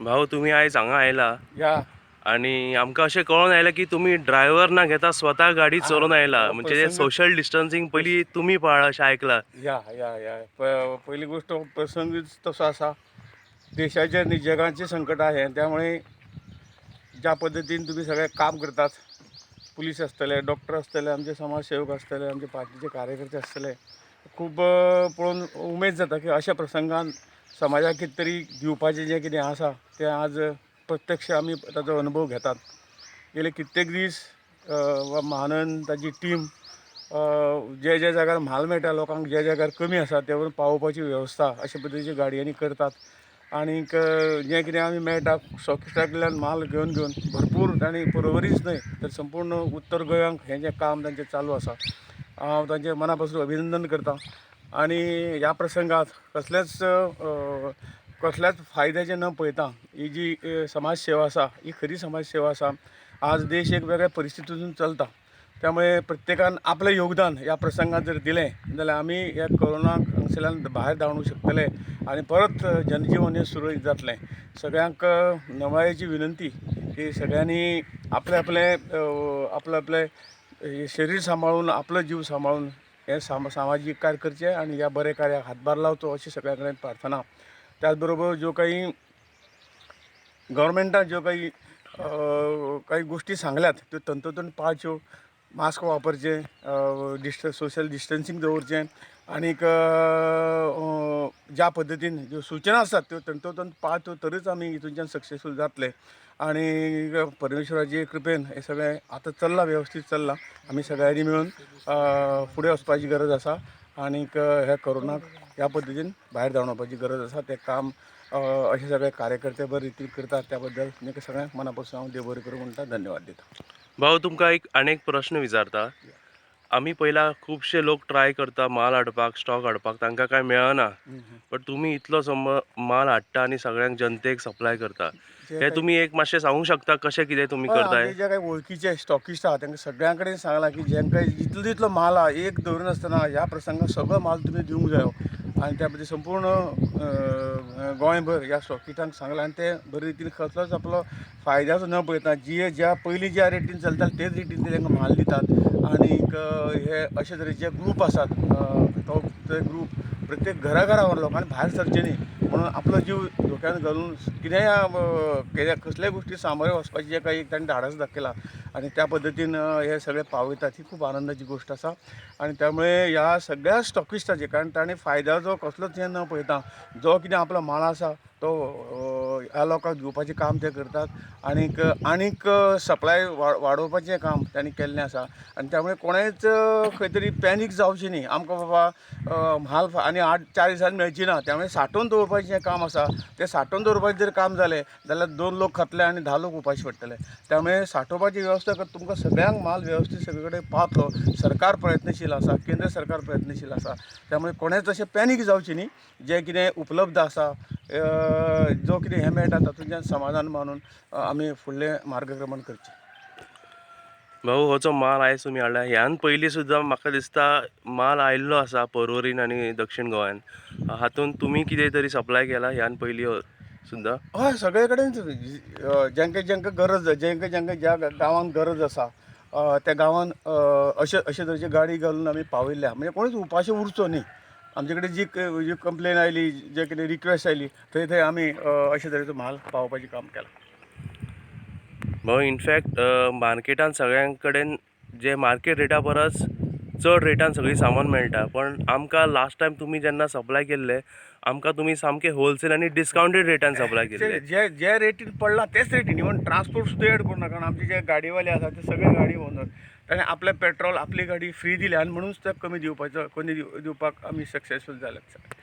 भाऊ तुम्ही आयज हांगा आयला या आणि आमकां अशें कळून आयला की तुम्ही ड्रायव्हर ना घेता स्वतः गाडी चलोवन आयला, म्हणजे प्रसंग सोशल डिस्टन्सिंग प्रस पयली तुम्ही पाळा अशें आयकलां. या पहिली गोष्ट प्रसंगच तसो असा. देशाचे आणि जगाचे संकट आहे, त्यामुळे ज्या पद्धतीने तुम्ही सगळे काम करतात, पुलीस असतले, डॉक्टर असतले, आमचे समाजसेवक असतले, आमचे पार्टीचे कार्यकर्ते असतले, खूप पळोवन उमेद जाता की अशा प्रसंगान समाजाक कितें तरी दिवपाचें जें कितें आसा तें आज प्रत्यक्ष आमी ताचो अनुभव घेतात. गेले कित्येक दीस महानंद ताची टीम जे जे जाग्यार म्हाल मेळटा लोकांक, जे जाग्यार कमी आसा ते व्हरून पावोवपाची वेवस्था अशे पद्दतीची गाडयांनी करतात. आनीक जें कितें आमी मेळटा स्टॉकिस्टा कडल्यान माल घेवन भरपूर तांणी परवरीच न्हय तर संपूर्ण उत्तर गोंयांक हें जें काम तांचें चालू आसा, हांव तांचें मना पासून अभिनंदन करतां. आनी ह्या प्रसंगात कसल्याच फायद्याचें न पळयता ही जी समाज सेवा आसा ही खरी समाज सेवा आसा. आज देश एक वेगळ्या परिस्थितीतून चलता, त्यामुळे प्रत्येकान आपलें योगदान ह्या प्रसंगात जर दिलें जाल्यार आमी ह्या कोरोनाक हांगसरल्यान भायर धांवूंक शकतले आनी परत जनजीवन हें सुरळीत जातलें. सगळ्यांक नवाळेची विनंती की सगळ्यांनी आपलें आपलें शरीर सांबाळून, आपलो जीव सांबाळून हे सामाजीक कार्य करचें आनी ह्या बरे कार्याक हातभार लावचो अशी सगळ्यां कडेन प्रार्थना. त्याच बरोबर ज्यो काही गव्हर्मेंटान ज्यो काही गोष्टी सांगल्यात त्यो तंतोतंत पाळच्यो. मास्क वापरचें, सोशल डिस्टन्सींग दवरचें आनीक ज्या पद्दतीन ज्यो सूचना आसात त्यो तंतोतंत पाळच्यो तरच आमी हितूनच्यान सक्सेसफूल जातले. आनी परमेश्वराचे कृपेन हें सगळें आतां चल्लां, वेवस्थीत चल्लां. आमी सगळ्यांनी मेळून फुडें वचपाची गरज आसा आनीक ह्या कोरोनाक ह्या पद्दतीन भायर धांवडावपाची गरज आसा. तें काम अशे सगळे कार्यकर्ते बरे रितीन करतात, त्या बद्दल तांकां सगळ्यांक मना पासून हांव देव बरें करूं म्हणटा. धन्यवाद दिता. भाऊ तुमकां आनीक प्रश्न विचारता. आमी पयला खुबशे लोक ट्राय करता माल हाडपाक, स्टॉक हाडपाक, तांकां कांय मेळना. बट तुम्ही इतलो माल हाडटा आनी सगळ्यांक जनतेक सप्लाय करता, जे हे काही तुमी एक मातशें सांगूंक शकता कशें कितें तुमी हय, करताय? आमचे जे काही वळखीचे स्टॉकिस्ट आहा तांकां सगळ्यां कडेन सांगलां की जेंकां जितलो जितलो माल आहा एक दवरनासतना ह्या प्रसंगाक सगळो माल तुमी दिवंक जायो. आनी त्या खातीर संपूर्ण गोंयभर ह्या स्टॉकिस्टांक सांगलां आनी ते बरे रितीन कसलोच आपलो फायद्याचो न पळयता ज्या पयलीं ज्या रेटीन चलता तेच रेटीन ते तांकां माल दितात. आनीक हे अशे तरेचे ग्रूप आसात, तो ग्रूप प्रत्येक घरा लोकांनी भायर सरचें न्ही म्हणून आपलो जीव धोक्यान घालून कितेंय कसलेय गोश्टी सामोरे वचपाची जे काही तांणी धाडस दाखयलां आनी त्या पद्दतीन हे सगळे पावयतात ही खूब आनंदाची गोश्ट आसा. आनी त्यामुळे ह्या सगळ्या स्टॉकिस्टाचे, कारण ताणें फायद्याचो कसलोच हें न पळयता जो कितें आपलो माल आसा तो ह्या लोकांक दिवपाचें काम ते करतात. आनीक सप्लाय वाडोवपाचें काम तांणी केल्लें आसा. आनी त्यामुळे कोणेच खंय तरी पॅनीक जावचें न्ही. आमकां बाबा म्हाल आनी 8-4 दिसांनी मेळची ना, त्यामुळे सांठोवन दवरपाचें जें काम आसा तें सांठोवन दवरपाचें जर काम जालें जाल्यार 2 लोक खातले आनी 10 लोक उपाशी पडटले. त्यामुळे सांठोवपाची वेवस्था करता तुमकां सगळ्यांक माल वेवस्थीत सगळे कडेन पावतलो. सरकार प्रयत्नशील आसा, केंद्र सरकार प्रयत्नशील आसा. त्यामुळे कोणेच अशें पॅनीक जावचें न्ही. जें कितें उपलब्ध आसा, जो कितें हें मेळटा तातूंतल्यान समाधान मानून आमी फुडलें मार्गक्रमण करचें. भाऊ हो जो माल आयज तुमी हाडला, ह्यान पयलीं सुद्दां म्हाका दिसता माल आयिल्लो आसा पर्वरीन आनी दक्षिण गोंयान. हातूंत तुमी कितें तरी सप्लाय केला ह्यान पयलीं सुद्दां? हय, सगळे कडेन जेंका जेंका गरज, जेंका ज्या गांवांक गरज आसा त्या गांवांन अशे तरेची गाडी घालून आमी पावयल्या. म्हणजे कोणूच उपाशी उरचो न्ही. आमचे कडेन जी कंप्लेन आयली, जे कितें रिक्वेस्ट आयली थंय आमी अशे तरेचो माल पावोवपाचें काम केलां. भाऊ इनफॅक्ट मार्केटान सगळ्यां कडेन जे मार्केट रेटा परस चड रेटान सगळी सामान मेळटा, पण आमकां लास्ट टायम तुमी जेन्ना सप्लाय केल्ले आमकां तुमी सामके होलसेल आनी डिस्कावंटेड रेटान सप्लाय केल्ले. जे रेटीन पडला तेच रेटीन, इवन ट्रान्सपोर्ट सुद्दां एड करूं नाका. आमचे जे गाडीवाले आसा ते सगळे गाडी ओनर ताणें आपलें पेट्रोल, आपली गाडी फ्री दिल्या आनी म्हणूनच ते कमी दिवपाक आमी सक्सेसफूल जाल्यात.